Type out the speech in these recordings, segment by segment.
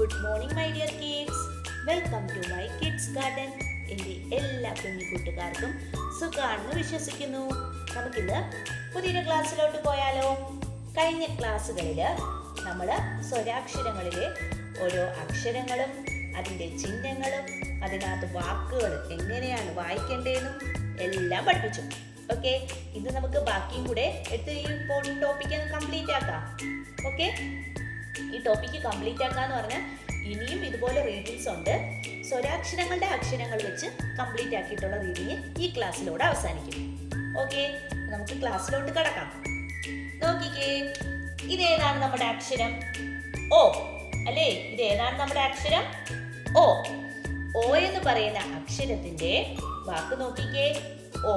Good morning my dear kids. Welcome to my kids garden. എൻ്റെ എല്ലാ കുഞ്ഞു കൂട്ടുകാർക്കും സുഖാണെന്ന് വിശ്വസിക്കുന്നു. നമുക്കിന്ന് പുതിയൊരു ക്ലാസ്സിലോട്ട് പോയാലോ? കഴിഞ്ഞ ക്ലാസ്സുകളിൽ നമ്മൾ സ്വരാക്ഷരങ്ങളിലെ ഓരോ അക്ഷരങ്ങളും അതിൻ്റെ ചിഹ്നങ്ങളും അതിനകത്ത് വാക്കുകൾ എങ്ങനെയാണ് വായിക്കേണ്ടതെന്നും എല്ലാം പഠിപ്പിച്ചു. ഓക്കെ, ഇത് നമുക്ക് ബാക്കിയും കൂടെ എടുത്ത് ഈ ടോപ്പിക്ക് കംപ്ലീറ്റ് ആക്കാം. ഓക്കെ, ഈ ടോപ്പിക്ക് കംപ്ലീറ്റ് ആക്കാന്ന് പറഞ്ഞാൽ ഇനിയും ഇതുപോലെ റീഡിങ്സ് ഉണ്ട്. സ്വരാക്ഷരങ്ങളുടെ അക്ഷരങ്ങൾ വെച്ച് കംപ്ലീറ്റ് ആക്കിയിട്ടുള്ള റീഡിങ് ഈ ക്ലാസ്സിലൂടെ അവസാനിക്കും. ഓക്കെ, നമുക്ക് ക്ലാസ്സിലോട്ട് കടക്കാം. നോക്കിക്കേ, ഇതേതാണ് നമ്മുടെ അക്ഷരം? ഓ അല്ലേ? ഇതേതാണ് നമ്മുടെ അക്ഷരം? ഓ. ഓ എന്ന് പറയുന്ന അക്ഷരത്തിന്റെ വാക്ക് നോക്കിക്കേ. ഓ.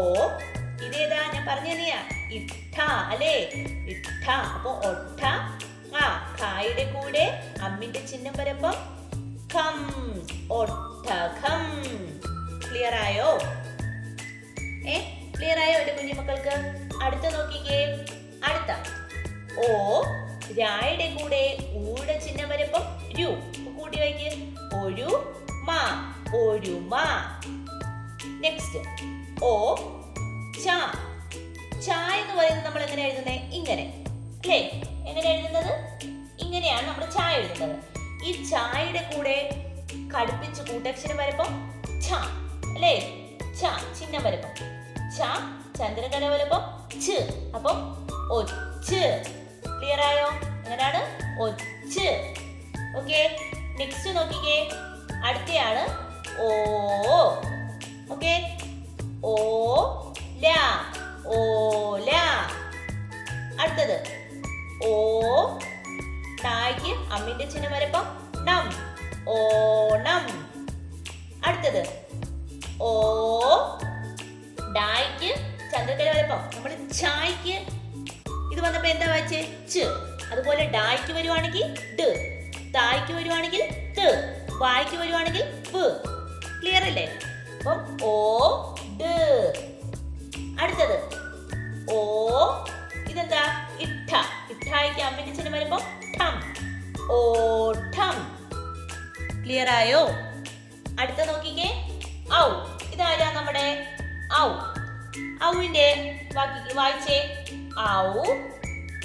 ഇതേതാ? ഞാൻ പറഞ്ഞു തന്നെയാ, ഇട്ട അല്ലേ? ഇട്ട. അപ്പൊ ഒട്ട. ഖായുടെ കൂടെ അമ്മിന്റെ ചിഹ്നം വരുമ്പോ ഖം, ഒട്ടകം. ക്ലിയർ ആയോ? ക്ലിയർ ആയോ എന്റെ കുഞ്ഞുമക്കൾക്ക്? അടുത്ത നോക്കിക്കേ, അടുത്ത ഓ. രായുടെ കൂടെ ഊടെ ചിഹ്നം വരുമ്പോ രു. കൂട്ടി വായിക്ക്. ഒരു മാ, ഒരുമ. നെക്സ്റ്റ് ഓ ച. ച എന്ന് പറയുന്നത് നമ്മൾ എങ്ങനെ എഴുതുന്നത്? ഇങ്ങനെ അല്ലേ? എങ്ങനെ എഴുതുന്നത്? ഇങ്ങനെയാണ് നമ്മൾ ച എഴുതുന്നത്. ഈ ചായയുടെ കൂടെ കടുപ്പിച്ച് കൂട്ടക്ഷരം വരുമ്പോ ഛ അല്ലേ? ഛ ചിഹ്നം വരുമ്പോ ഛ, ചന്ദ്രകല വരുമ്പോ ഛ്, അപ്പൊ ഒച്ച്. ക്ലിയർ ആയോ? എങ്ങനെയാണ്? ഒച്ച്. ഓക്കെ, നെക്സ്റ്റ് നോക്കിക്കേ, അടുത്തയാണ് ഓ. ഓക്കെ, ഓ ല, ഓല. അടുത്തത് ഓ. ടായ്ക്ക് അമ്മിന്റെ ചിഹ്നം വരുമ്പോ ണം, ഓണം. അടുത്തത് ഓ. ഡായ്ക്ക് ചന്ദ്രകല വരുമ്പോ നമ്മൾ ചായ്ക്ക് ഇത് വന്നപ്പോ എന്താ വായിച്ചേ? ച്. അതുപോലെ ഡായ്ക്ക് വരുവാണെങ്കിൽ ഡ്, തായ്ക്ക് വരുവാണെങ്കിൽ ത്, വായ്ക്ക് വരുവാണെങ്കിൽ വ്. ക്ലിയർ അല്ലേ? അപ്പം ഓ ഡ്. അടുത്തത് ഓ. ഇതെന്താ? ഇട്ട. ഇട്ടായിക്ക് അമ്മിന്റെ ചിഹ്നം വരുമ്പോ ഠം, ഓഠം. ക്ലിയർ ആയോ? അടുത്ത നോക്കിക്കേ, ഔ. ഇതാരാ? നമ്മുടെ ഔ. ഔവിന്റെ വായിച്ചേ ഔ.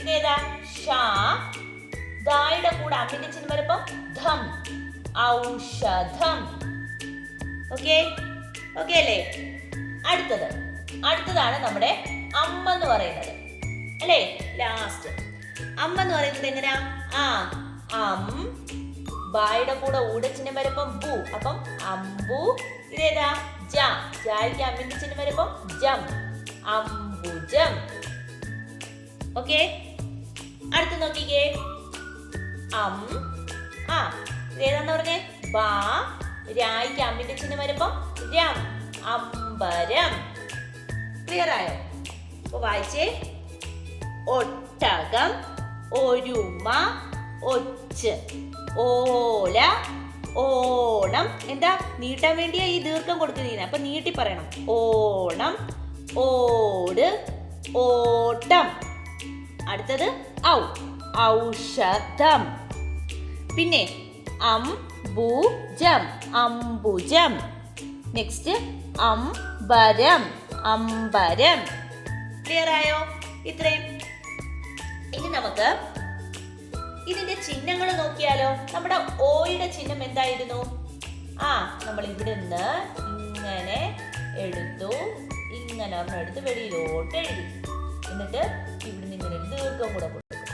ഇതേതാ? ഷാ. ദായുടെ കൂടെ അമ്മിന്റെ ചിഹ്നം വരുമ്പോ ധം, ഔഷധം. ഓക്കെ, ഓക്കെ അല്ലേ? അടുത്തതാണ് നമ്മുടെ അമ്മ എന്ന് പറയുന്നത് അല്ലേ? ലാസ്റ്റ് അമ്മ എന്ന് പറയുന്നത് എങ്ങനെയാ? അം. ബായുടെ കൂടെ ഊടെ ചിഹ്നം വരുമ്പം ബു, അപ്പം അമ്പു. ഇതേതാ? ജ. ജായ്ക്ക് അമ്മിന്റെ ചിഹ്നം വരുമ്പം ജം, അംബുജം. ഓക്കെ, അടുത്ത് നോക്കിക്കേ, അം. ഇതേതാന്ന് പറഞ്ഞേ? ബാ. രായ്ക്ക് അമ്മിന്റെ ചിഹ്നം വരുമ്പം രം, അമ്പരം. ക്ലിയർ ആയോ? അപ്പൊ വായിച്ചേ, ഒട്ടകം, ഒരുമ, ഒച്ച്, ഓല, ഓണം. എന്താ നീട്ടാൻ വേണ്ടിയാ ഈ ദീർഘം കൊടുക്കുന്നത്? അപ്പൊ നീട്ടി പറയണം. ഓണം, ഓട്, ഓട്ടം. അടുത്തത് ഔ, ഔഷധം. പിന്നെ അംബുജം, അംബുജം. നെക്സ്റ്റ് അംബരം, അമ്പരം. ക്ലിയർ ആയോ? ഇത്രയും. ഇനി നമുക്ക് ഇതിന്റെ ചിഹ്നങ്ങൾ നോക്കിയാലോ? നമ്മുടെ ഓയുടെ ചിഹ്നം എന്തായിരുന്നു? നമ്മൾ ഇവിടെ നിന്ന് ഇങ്ങനെ എടുത്തു, ഇങ്ങനെ ഒരെണ്ണം എടുത്ത് വെളിയിലോട്ട് എഴുതി, എന്നിട്ട് ഇവിടുന്ന് ഇങ്ങനെ ഒരു ദീർഘം കൂടെ കൊടുക്കും.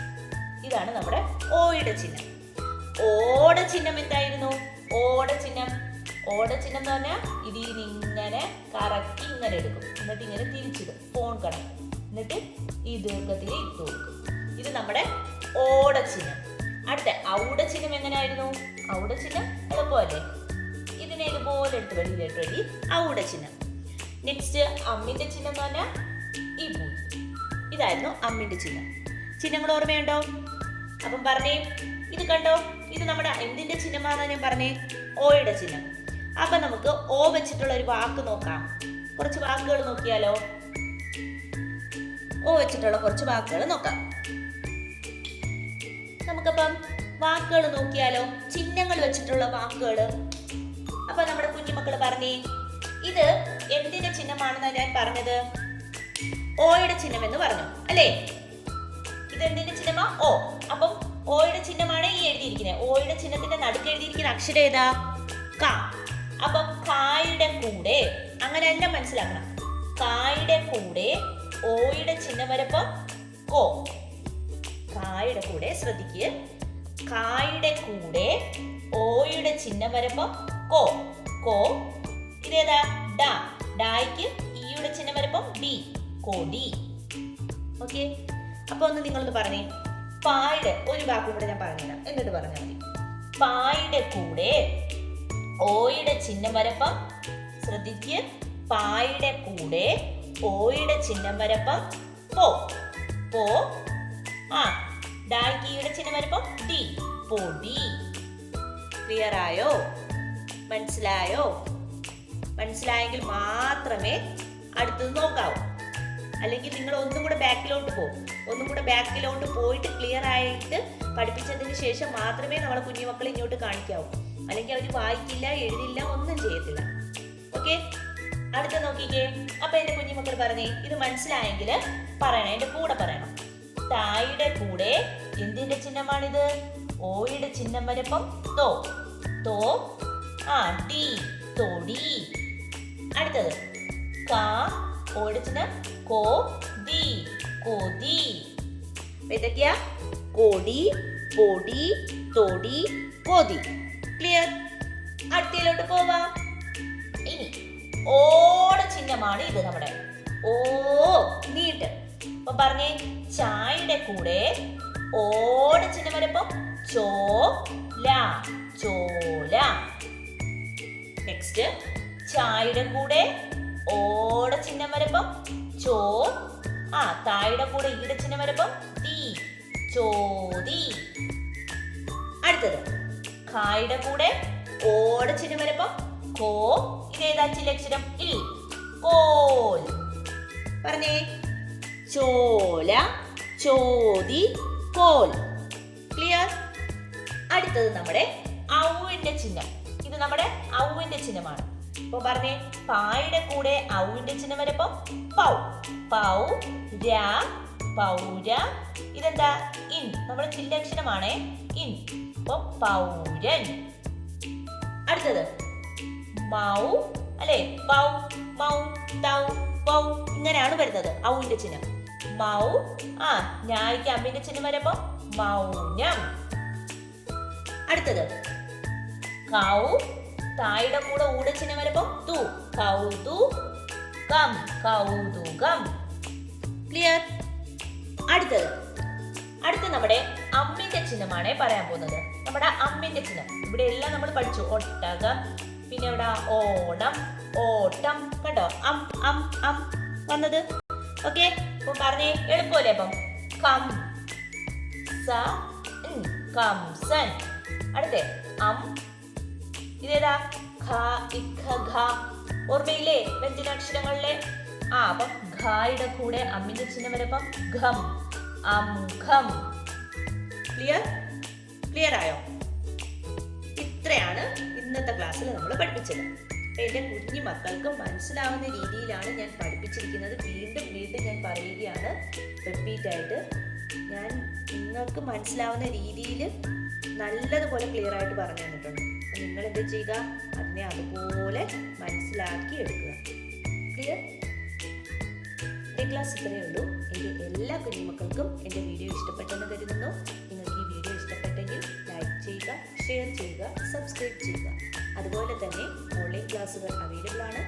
ഇതാണ് നമ്മുടെ ഓയുടെ ചിഹ്നം. ഓടെ ചിഹ്നം എന്തായിരുന്നു? ഓടെ ചിഹ്നം എന്ന് പറഞ്ഞാൽ ഇതിൽ നിന്ന് ഇങ്ങനെ കറക്കി ഇങ്ങനെ എടുക്കും, എന്നിട്ട് ഇങ്ങനെ തിരിച്ചിടും, ഫോൺ കണക്ക്, എന്നിട്ട് ഈ ദീർഘത്തിൽ ഇട്ട് കൊടുക്കും. ഇത് നമ്മുടെ ഓട ചിഹ്നം. അടുത്ത ഔട ചിഹ്നം എങ്ങനെയായിരുന്നു? ഔട ചിഹ്നം എളുപ്പമല്ലേ? ഇതിനെ ഇതുപോലെ എടുത്ത് വെളിയിലിട്ട് എഴുതി ഔട ചിഹ്നം. നെക്സ്റ്റ് അമ്മിന്റെ ചിഹ്നം എന്ന് പറഞ്ഞാൽ ഈ പൂ. ഇതായിരുന്നു അമ്മിന്റെ ചിഹ്നം. ചിഹ്നങ്ങൾ ഓർമ്മയുണ്ടോ? അപ്പം പറഞ്ഞേ, ഇത് കണ്ടോ? ഇത് നമ്മുടെ എന്തിന്റെ ചിഹ്നമാണെന്ന് ഞാൻ പറഞ്ഞേ? ഓയുടെ ചിഹ്നം. അപ്പൊ നമുക്ക് ഓ വെച്ചിട്ടുള്ള ഒരു വാക്ക് നോക്കാം. കുറച്ച് വാക്കുകൾ നോക്കിയാലോ? ഓ വെച്ചിട്ടുള്ള കുറച്ച് വാക്കുകൾ നോക്കാം. നമുക്കപ്പം വാക്കുകൾ നോക്കിയാലോ? ചിഹ്നങ്ങൾ വെച്ചിട്ടുള്ള വാക്കുകൾ. അപ്പൊ നമ്മുടെ കുഞ്ഞുമക്കൾ പറഞ്ഞേ, ഇത് എന്തിന്റെ ചിഹ്നമാണെന്നാണ് ഞാൻ പറഞ്ഞത്? ഓയുടെ ചിഹ്നം എന്ന് പറഞ്ഞു അല്ലേ? ഇത് എന്തിന്റെ ചിഹ്നമാ? ഓ. അപ്പം ഓയുടെ ചിഹ്നമാണ് ഈ എഴുതിയിരിക്കുന്നത്. ഓയുടെ ചിഹ്നത്തിന്റെ നടുക്ക് എഴുതിയിരിക്കുന്ന അക്ഷരം ഏതാ? ക. അപ്പം കായുടെ കൂടെ, അങ്ങനെ തന്നെ മനസ്സിലാക്കണം, കായുടെ കൂടെ ഓയുടെ ചിഹ്നം വരുമ്പം കോ. കായുടെ കൂടെ ശ്രദ്ധിക്കുക, കായുടെ കൂടെ ഓയുടെ ചിഹ്നം വരുമ്പം കോ. കോ. ഇതേതാ? ഡ. ഡായ്ക്ക് ഈയുടെ ചിഹ്നം വരുമ്പം ഡി. കൊടി. ഓക്കെ. അപ്പൊ ഒന്ന് നിങ്ങളൊന്ന് പറഞ്ഞേ, പായുടെ ഒരു വാക്കും കൂടെ ഞാൻ പറഞ്ഞുതരാം, എന്നിട്ട് പറഞ്ഞാൽ മതി. പായുടെ കൂടെ ഓയുടെ ചിഹ്നം വരപ്പം, ശ്രദ്ധിക്കുക, പായുടെ കൂടെ ഓയുടെ ചിഹ്നം വരപ്പം പോ. പോ. ഡായ്ക്ക് ഈയുടെ ചിഹ്നം വരപ്പം ഡി. പൊടി. ക്ലിയർ ആയോ? മനസ്സിലായോ? മനസ്സിലായെങ്കിൽ മാത്രമേ അടുത്തത് നോക്കാവൂ. അല്ലെങ്കിൽ നിങ്ങൾ ഒന്നും കൂടെ ബാക്കിലോട്ട് പോകും. ഒന്നും കൂടെ ബാക്കിലോട്ട് പോയിട്ട് ക്ലിയർ ആയിട്ട് പഠിപ്പിച്ചതിന് ശേഷം മാത്രമേ നമ്മളെ കുഞ്ഞുമക്കളെ ഇങ്ങോട്ട് കാണിക്കാവൂ. അല്ലെങ്കിൽ അവർ വായിക്കില്ല, എഴുതില്ല, ഒന്നും ചെയ്യത്തില്ല. ഓക്കെ. അടുത്ത നോക്കിക്കേ. അപ്പൊ എന്റെ കുഞ്ഞുമക്കൾ പറഞ്ഞേ, ഇത് മനസ്സിലായെങ്കിൽ പറയണം, എന്റെ കൂടെ പറയണം. തായുടെ കൂടെ എന്തിന്റെ ചിഹ്നമാണിത്? ഓയുടെ ചിഹ്നം വരുമ്പം തോ. തോ. ഡി. തൊടി. അടുത്തത് കാ, ഓയുടെ ചിഹ്നം കോ. ദി. കൊതി. ഏതൊക്കെയാ? കൊടി, പൊടി, തൊടി, കൊതി. ക്ലിയർ? അടുത്തയിലോട്ട് പോവാം. ഇനി ഓടെ ചിഹ്നമാണ് ഇത് നമ്മുടെ. ഓ. നീട്ട്. അപ്പൊ പറഞ്ഞേ, ചായയുടെ കൂടെ ഓടെ ചിഹ്നം വരുമ്പോ ചോ. ല. ചോല. നെക്സ്റ്റ്, ചായയുടെ കൂടെ ഓടെ ചിഹ്നം വരുമ്പോ ചോ. തായുടെ കൂടെ ഈടെ ചിഹ്നം വരുമ്പോ തീ. ചോതി. അടുത്തത് കായുടെ കൂടെ ഓടെ ചിഹ്നം വരുമ്പോ കോ. ഇതേതാ ചിലക്ഷരം? ഇൽ. കോൽ. പറഞ്ഞേ, ചോല, ചോതി, കോൽ. ക്ലിയർ? അടുത്തത് നമ്മുടെ ഔവിന്റെ ചിഹ്നം. ഇത് നമ്മുടെ ഔവിന്റെ ചിഹ്നമാണ്. അപ്പൊ പറഞ്ഞേ, പായുടെ കൂടെ ഔവിന്റെ ചിഹ്നം വരുമ്പോ പൗ. പൗ. ര. പൗര. ഇതെന്താ? ഇൻ. നമ്മുടെ ചില്ലക്ഷരമാണേ, ഇൻ. അപ്പൊ പൗരൻ. അടുത്തത് മൗ അല്ലെ? പൗ, മൗ, തൗ, പൗ. ഇങ്ങനെയാണ് വരുന്നത് ഔവിന്റെ ചിഹ്നം. മൗ. ഞായ്ക്ക് അമ്മിന്റെ ചിഹ്നം വരുമ്പോ മൗനം. അടുത്തത് കൗ. തായുടെ കൂടെ ഊടെ ചിഹ്നം വരുമ്പോ തു. കൗതുകം. കൗതുകം. ക്ലിയർ? അടുത്ത നമ്മുടെ അമ്മിന്റെ ചിഹ്നമാണ് പറയാൻ പോകുന്നത്. നമ്മുടെ അമ്മിന്റെ ചിഹ്നം ഇവിടെ എല്ലാം നമ്മൾ പഠിച്ചു. ഒട്ടകം, പിന്നെ ഇവിടെ ഓണം, ഓട്ടം. കണ്ടോ? അം വന്നത്. ഓക്കെ. അപ്പൊ പറഞ്ഞേ, എളുപ്പമല്ലേ? അപ്പം കം സ കംസൻ. അടുത്തേ അം. ഇതേതാ? ഖ, ഇഖ, ഘ. ഓർമ്മയില്ലേ വ്യഞ്ജനാക്ഷരങ്ങളിലെ? അപ്പം ഘയുടെ കൂടെ അമ്മിന്റെ ചിഹ്നം വരുമ്പം ഘം. അംഘം. ക്ലിയർ ആയോ? ഇത്രയാണ് ഇന്നത്തെ ക്ലാസ്സിൽ നമ്മൾ പഠിപ്പിച്ചത്. എൻ്റെ കുഞ്ഞു മക്കൾക്ക് മനസ്സിലാവുന്ന രീതിയിലാണ് ഞാൻ പഠിപ്പിച്ചിരിക്കുന്നത്. വീണ്ടും ഞാൻ പറയുകയാണ്, റിപ്പീറ്റ് ആയിട്ട്. ഞാൻ നിങ്ങൾക്ക് മനസ്സിലാവുന്ന രീതിയിൽ നല്ലതുപോലെ ക്ലിയർ ആയിട്ട് പറഞ്ഞു തന്നിട്ടുണ്ട്. നിങ്ങൾ എന്ത് ചെയ്യുക? അതിനെ അതുപോലെ മനസ്സിലാക്കി എടുക്കുക. ക്ലിയർ? എൻ്റെ ക്ലാസ് ഇത്രയേ ഉള്ളൂ. എൻ്റെ എല്ലാ കുഞ്ഞുമക്കൾക്കും എൻ്റെ വീഡിയോ ഇഷ്ടപ്പെട്ടെന്ന് കരുതുന്നു. നിങ്ങൾക്ക് ഈ വീഡിയോ ഇഷ്ടപ്പെട്ടെങ്കിൽ ലൈക്ക് ചെയ്യുക, ഷെയർ ചെയ്യുക, സബ്സ്ക്രൈബ് ചെയ്യുക. അതുപോലെ തന്നെ ഓൺലൈൻ ക്ലാസ്സുകൾ അവൈലബിൾ ആണ്.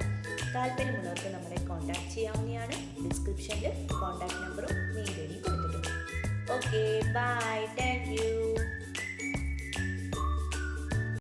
താല്പര്യമുള്ളവർക്ക് നമ്മളെ കോൺടാക്ട് ചെയ്യാവുന്നതാണ്. ഡിസ്ക്രിപ്ഷനിൽ കോൺടാക്ട് നമ്പറും മെയിൽ ഐഡിയും കൊടുത്തിട്ടുണ്ട്. Okay, bye, thank U.